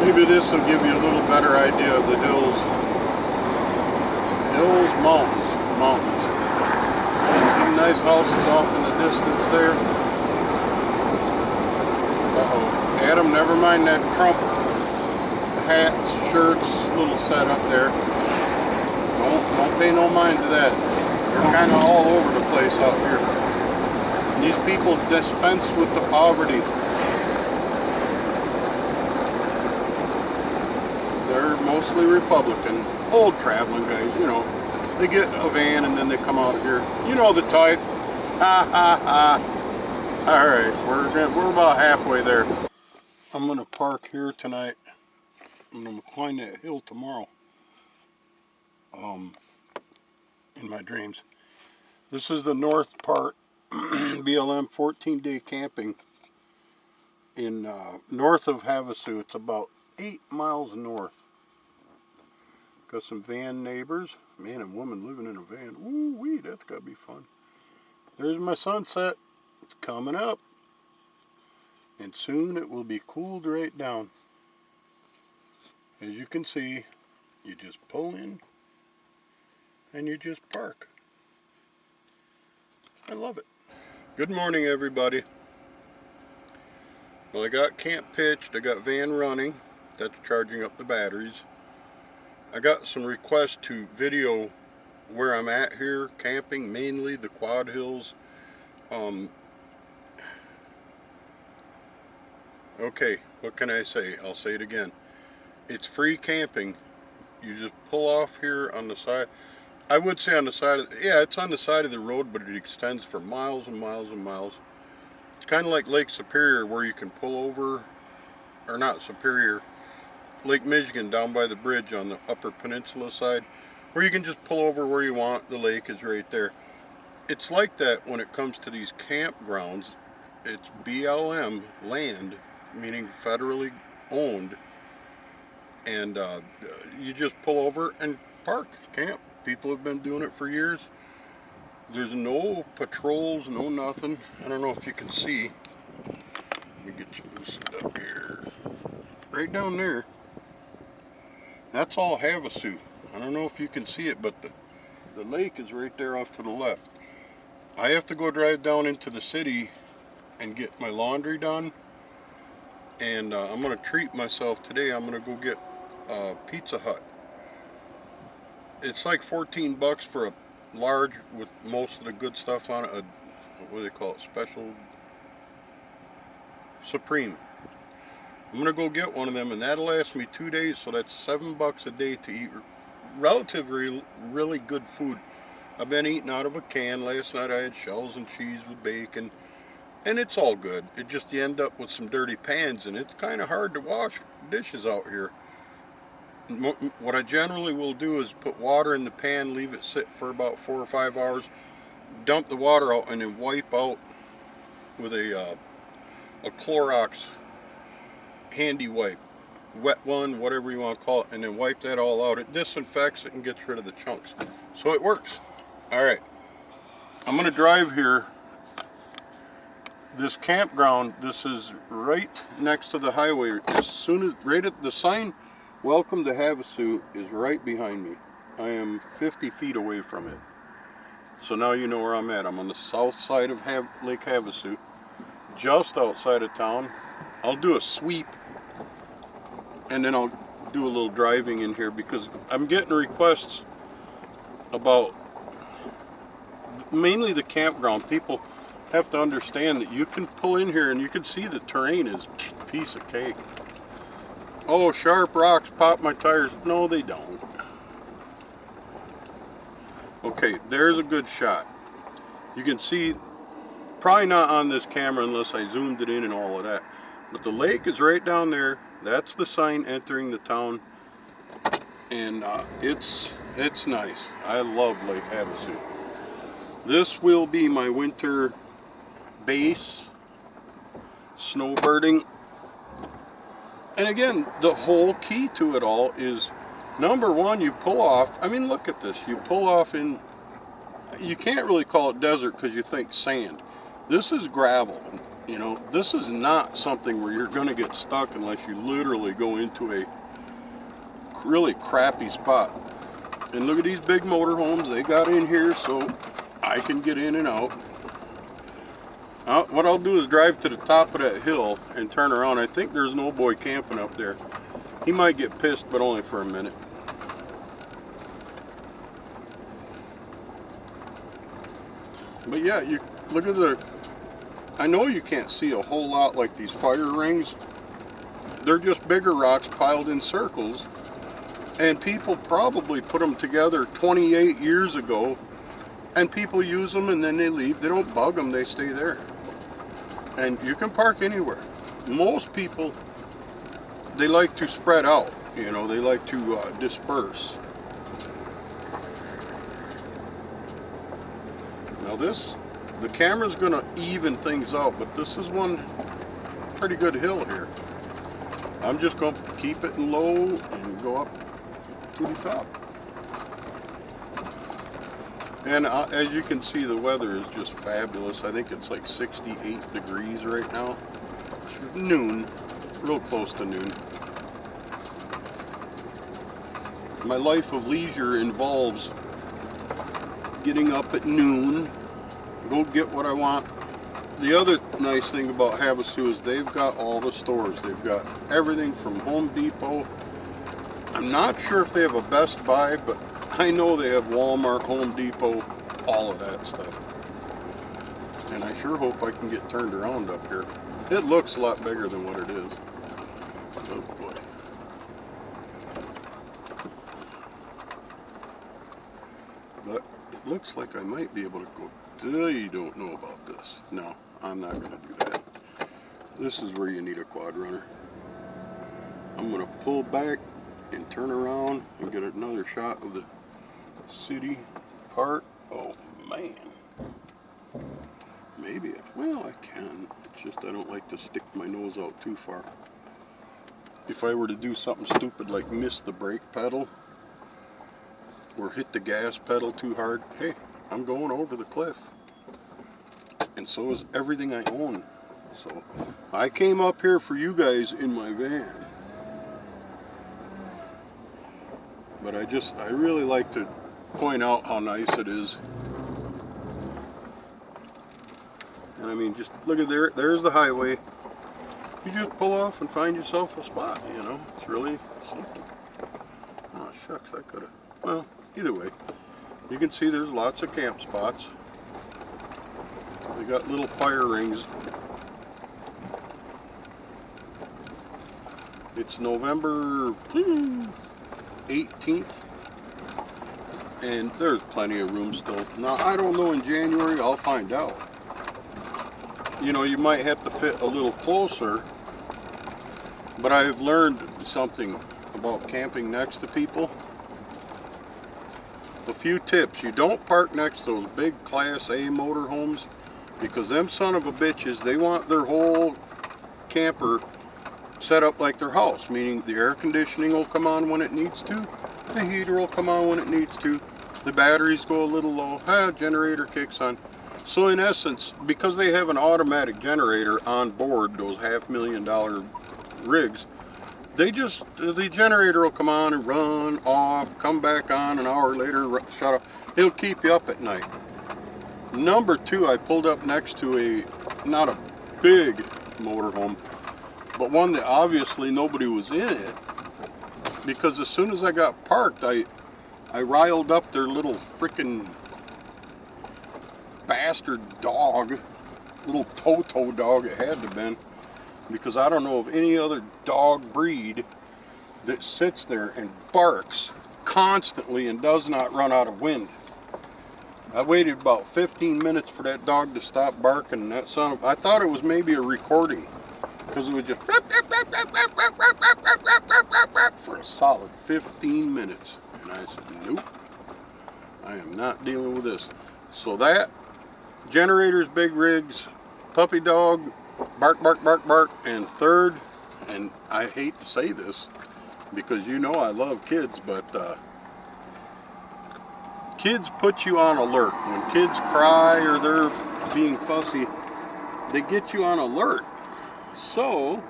Maybe this will give you a little better idea of the hills. Hills, mountains. Some nice houses off in the distance there. Uh-oh. Adam, never mind that Trump hats, shirts, little setup there. Don't pay no mind to that. They're kind of all over the place out here. These people dispense with the poverty. They're mostly Republican, old traveling guys, you know. They get a van and then they come out here. You know the type. Ha ha ha. Alright, we're about halfway there. I'm gonna park here tonight. I'm gonna climb that hill tomorrow. In my dreams. This is the north part. BLM 14-day camping in north of Havasu. It's about 8 miles north. Got some van neighbors, man and woman living in a van. Ooh wee, that's gotta be fun. There's my sunset. It's coming up, and soon it will be cooled right down. As you can see, you just pull in and you just park. I love it. Good morning, everybody. Well, I got camp pitched, I got van running. That's charging up the batteries. I got some requests to video where I'm at here camping, mainly the Quad Hills. Okay, what can I say? I'll say it again. It's free camping. You just pull off here on the side. I would say on the side of, yeah, it's on the side of the road, but it extends for miles and miles and miles. It's kind of like Lake Superior, where you can pull over, or not Superior, Lake Michigan down by the bridge on the upper peninsula side, where you can just pull over where you want. The lake is right there. It's like that when it comes to these campgrounds. It's BLM land, meaning federally owned, and you just pull over and park, camp. People have been doing it for years. There's no patrols, no nothing. I don't know if you can see. Let me get you loosened up here. Right down there. That's all Havasu. I don't know if you can see it, but the lake is right there off to the left. I have to go drive down into the city and get my laundry done. And I'm going to treat myself today. I'm going to go get Pizza Hut. It's like 14 bucks for a large with most of the good stuff on it. What do they call it? Special Supreme. I'm gonna go get one of them, and that'll last me 2 days, so that's $7 a day to eat relatively really good food. I've been eating out of a can. Last night I had shells and cheese with bacon, and it's all good. It just, you end up with some dirty pans, and it's kind of hard to wash dishes out here. What I generally will do is put water in the pan, leave it sit for about 4 or 5 hours, dump the water out, and then wipe out with a Clorox handy wipe, wet one, whatever you want to call it, and then wipe that all out. It disinfects it and gets rid of the chunks, so it works. Alright, I'm going to drive here. This campground, this is right next to the highway. As soon as, right at the sign, Welcome to Havasu, is right behind me. I am 50 feet away from it. So now you know where I'm at. I'm on the south side of Lake Havasu, just outside of town. I'll do a sweep, and then I'll do a little driving in here, because I'm getting requests about mainly the campground. People have to understand that you can pull in here and you can see the terrain is a piece of cake. Oh, sharp rocks pop my tires. No, they don't. Okay, there's a good shot. You can see, probably not on this camera unless I zoomed it in and all of that, but the lake is right down there. That's the sign entering the town, and it's nice. I love Lake Havasu. This will be my winter base snowbirding. And again, the whole key to it all is, number one, you pull off. I mean, look at this. You pull off in, you can't really call it desert because you think sand. This is gravel. You know, this is not something where you're going to get stuck unless you literally go into a really crappy spot. And look at these big motorhomes. They got in here so I can get in and out. What I'll do is drive to the top of that hill and turn around. I think there's an old boy camping up there. He might get pissed, but only for a minute. But yeah, you look at the... I know you can't see a whole lot like these fire rings. They're just bigger rocks piled in circles. And people probably put them together 28 years ago. And people use them and then they leave. They don't bug them, they stay there. And you can park anywhere. Most people, they like to spread out. You know, they like to disperse. Now this, the camera's going to even things out, but this is one pretty good hill here. I'm just going to keep it low and go up to the top. And as you can see, the weather is just fabulous. I think it's like 68 degrees right now. It's noon, real close to noon. My life of leisure involves getting up at noon, go get what I want. The other nice thing about Havasu is they've got all the stores. They've got everything from Home Depot. I'm not sure if they have a Best Buy, but I know they have Walmart, Home Depot, all of that stuff. And I sure hope I can get turned around up here. It looks a lot bigger than what it is. Oh boy. But it looks like I might be able to go, you don't know about this. No, I'm not going to do that. This is where you need a quad runner. I'm going to pull back and turn around and get another shot of the city part. Oh man, maybe well, I can. It's just I don't like to stick my nose out too far. If I were to do something stupid like miss the brake pedal or hit the gas pedal too hard, hey, I'm going over the cliff, and so is everything I own. So I came up here for you guys in my van. But I really like to point out how nice it is. And I mean, just look at there's the highway. You just pull off and find yourself a spot, you know. It's really simple. Oh shucks, I could have, well, either way. You can see there's lots of camp spots. They got little fire rings. It's November 18th, and there's plenty of room still. Now, I don't know in January, I'll find out. You know, you might have to fit a little closer, but I've learned something about camping next to people. A few tips. You don't park next to those big Class A motorhomes, because them son of a bitches, they want their whole camper set up like their house, meaning the air conditioning will come on when it needs to, the heater will come on when it needs to, the batteries go a little low, generator kicks on. So in essence, because they have an automatic generator on board, those $500,000 rigs, the generator will come on and run off, come back on an hour later, shut off. It'll keep you up at night. Number two, I pulled up next to not a big motorhome, but one that obviously nobody was in it, because as soon as I got parked, I riled up their little frickin' bastard dog, little Toto dog it had to have been, because I don't know of any other dog breed that sits there and barks constantly and does not run out of wind. I waited about 15 minutes for that dog to stop barking, and that son of, I thought it was maybe a recording, because it was just for a solid 15 minutes. And I said, nope, I am not dealing with this. So that, generators, big rigs, puppy dog, bark, bark, bark, bark, and third, and I hate to say this, because you know I love kids, but kids put you on alert. When kids cry or they're being fussy, they get you on alert. So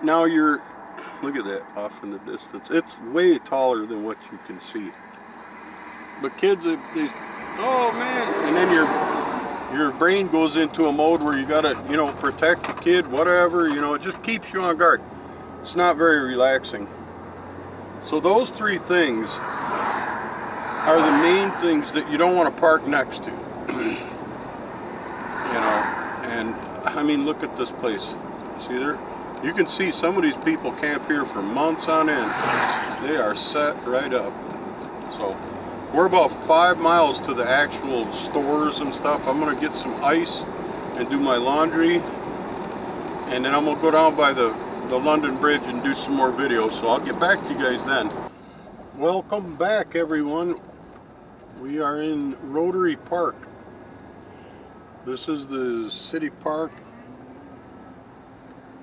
now you're, look at that off in the distance. It's way taller than what you can see. But kids, they, oh man, and then your brain goes into a mode where you gotta, you know, protect the kid, whatever, you know, it just keeps you on guard. It's not very relaxing. So those three things are the main things that you don't want to park next to. You know, and I mean, look at this place. See there? You can see some of these people camp here for months on end. They are set right up. So we're about 5 miles to the actual stores and stuff. I'm gonna get some ice and do my laundry, and then I'm gonna go down by the London Bridge and do some more videos. So I'll get back to you guys then. Welcome back, everyone. We are in Rotary Park. This is the city park,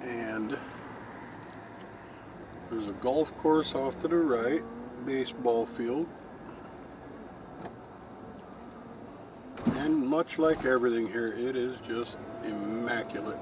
and there's a golf course off to the right, baseball field, and much like everything here, it is just immaculate.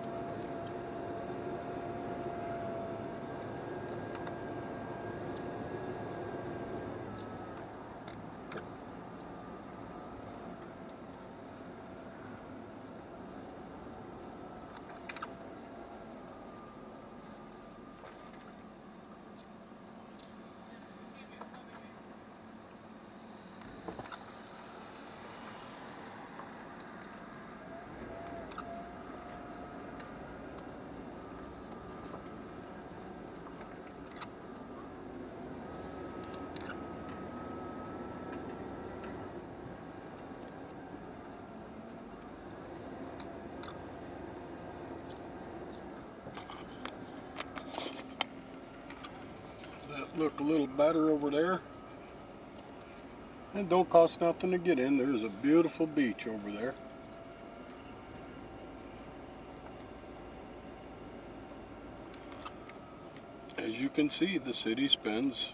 Look a little better over there, and don't cost nothing to get in. There's a beautiful beach over there. As you can see, the city spends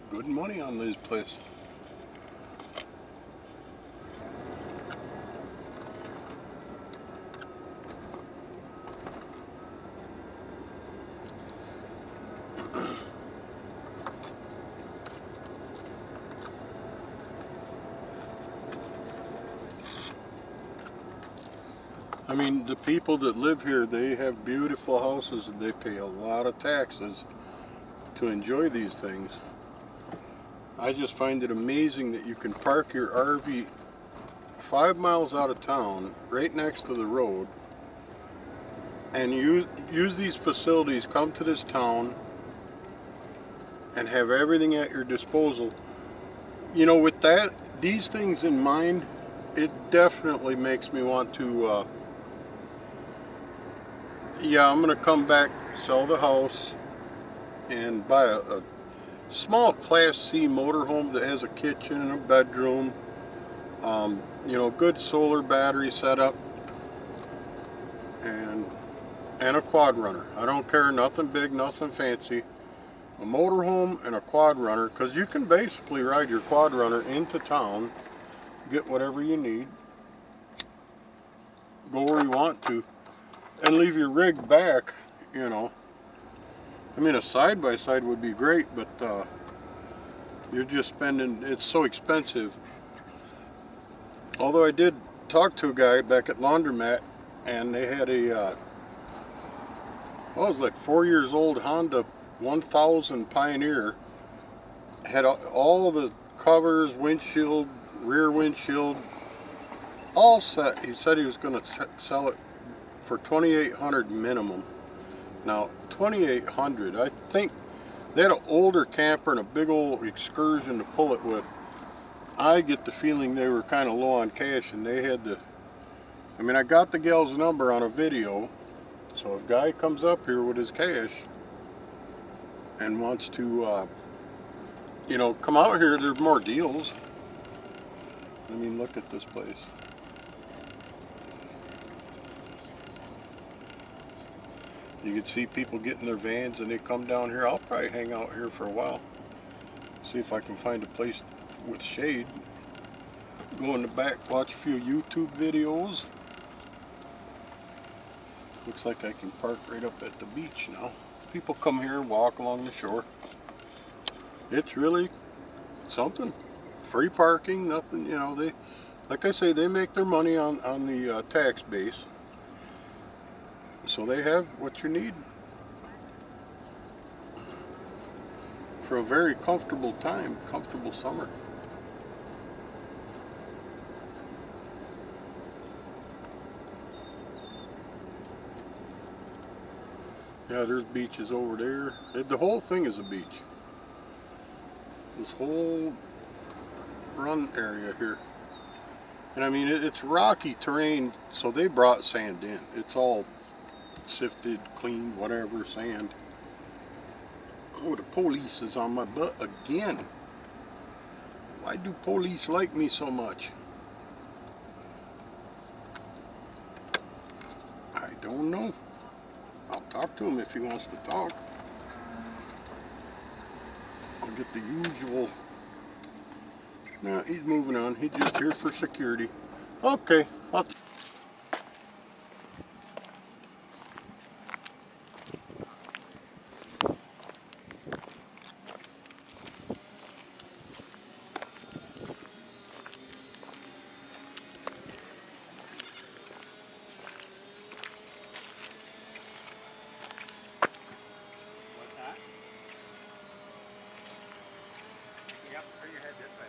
good money on this place. I mean, the people that live here, they have beautiful houses and they pay a lot of taxes to enjoy these things. I just find it amazing that you can park your RV 5 miles out of town, right next to the road, and use these facilities, come to this town, and have everything at your disposal. You know, with these things in mind, it definitely makes me want to yeah, I'm gonna come back, sell the house, and buy a small Class C motorhome that has a kitchen and a bedroom, you know, good solar battery setup, and a quad runner. I don't care, nothing big, nothing fancy. A motorhome and a quad runner, because you can basically ride your quad runner into town, get whatever you need, go where you want to, and leave your rig back, you know. I mean, a side-by-side would be great, but you're just spending, it's so expensive. Although I did talk to a guy back at Laundromat, and they had a, well, it was like 4 years old Honda 1000 Pioneer, had all the covers, windshield, rear windshield, all set. He said he was going to sell it for $2,800 minimum. Now, $2,800, I think they had an older camper and a big old excursion to pull it with. I get the feeling they were kind of low on cash, and they had to, I mean, I got the gal's number on a video, so if a guy comes up here with his cash and wants to, you know, come out here, there's more deals. I mean, look at this place. You can see people get in their vans and they come down here. I'll probably hang out here for a while. See if I can find a place with shade. Go in the back, watch a few YouTube videos. Looks like I can park right up at the beach now. People come here and walk along the shore. It's really something. Free parking, nothing, you know, they, like I say, they make their money on the tax base. So they have what you need for a very comfortable time, comfortable summer. Yeah, there's beaches over there. The whole thing is a beach. This whole run area here. And I mean, it's rocky terrain, so they brought sand in. It's all sifted, clean, whatever, sand. Oh, the police is on my butt again. Why do police like me so much? I don't know. I'll talk to him if he wants to talk. I'll get the usual. No, he's moving on. He's just here for security. Okay. Yep, turn your head this way.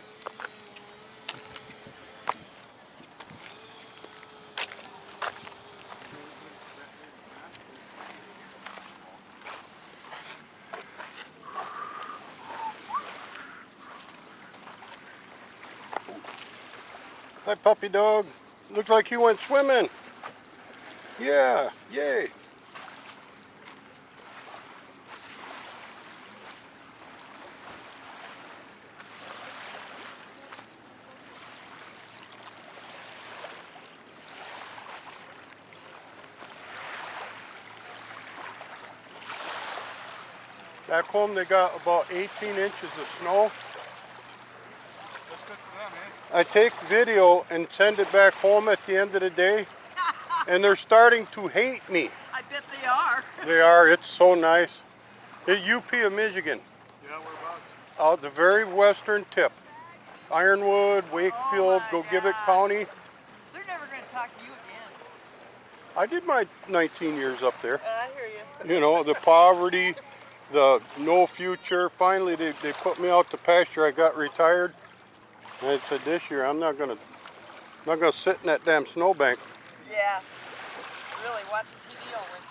Hi, puppy dog. Looks like you went swimming. Yeah, yay. Back home they got about 18 inches of snow. That's good for them, eh? I take video and send it back home at the end of the day, and they're starting to hate me. I bet they are. They are. It's so nice. At UP of Michigan, Yeah, whereabouts? out the very western tip. Ironwood, Wakefield, Oh my Gogebic gosh. County. They're never going to talk to you again. I did my 19 years up there. I hear you. You know, the poverty, the no future. Finally, they put me out to pasture. I got retired. And I said, this year I'm not gonna sit in that damn snowbank. Yeah. Really, watching TV all winter.